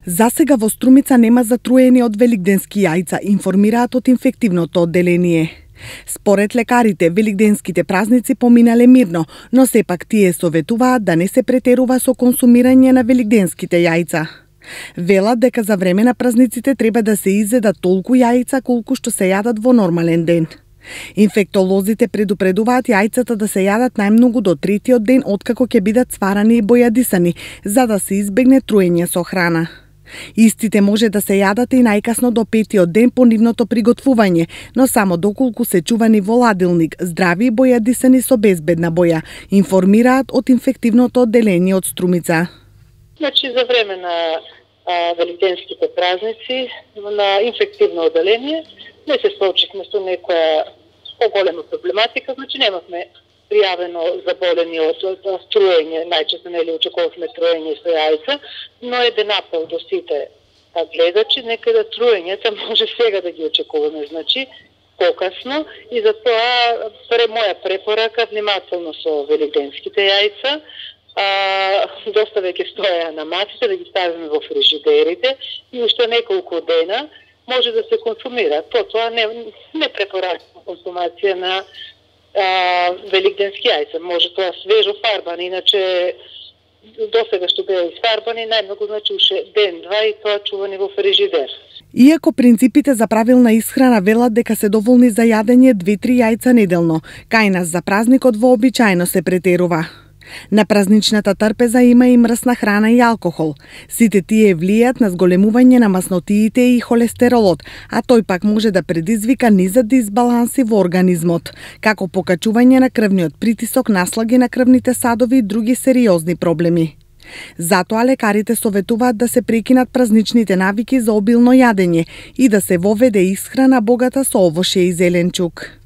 Засега во Струмица нема затруени од великденски јајца, информираат од инфективното одделение. Според лекарите, великденските празници поминале мирно, но сепак тие советуваат да не се претерува со консумирање на великденските јајца. Велат дека за време на празниците треба да се изедат толку јајца колку што се јадат во нормален ден. Инфектолозите предупредуваат јајцата да се јадат најмногу до третиот ден откако ќе бидат сварани и бојадисани, за да се избегне труење со храна. Истите може да се јадат и најкасно до петиот ден по нивното приготвување, но само доколку се чувани во ладилник, здрави и бојадисани со безбедна боја, информираат од инфективното одделение од Струмица. Значи, за време на великденските празници на инфективно одделение не се соочивме со некоја поголема проблематика, значи немавме пријавено заболени од труење, најчесто нели очекувавме труење со јајца, но еден апел до сите гледачи, нека да труењата може сега да ги очекуваме, значи покасно, и затоа моја препорака внимателно со великденските јајца, доста веќе стоја на масите, да ги ставиме во фрижидерите и уште неколку дена може да се консумира. Потоа не препорачам консумација на великденски јајца. Може тоа свежо фарбани, иначе досега што беа изфарбани, најмногу значи уште ден-два и тоа чувани во фрижидер. Иако принципите за правилна исхрана велат дека се доволни за јадење 2-3 јајца неделно, кај нас за празникот вообичаено се претерува. На празничната трпеза има и мрсна храна и алкохол. Сите тие влијаат на зголемување на маснотиите и холестеролот, а тој пак може да предизвика низа дисбаланси во организмот, како покачување на крвниот притисок, наслаги на крвните садови и други сериозни проблеми. Затоа лекарите советуваат да се прекинат празничните навики за обилно јадење и да се воведе исхрана богата со овошје и зеленчук.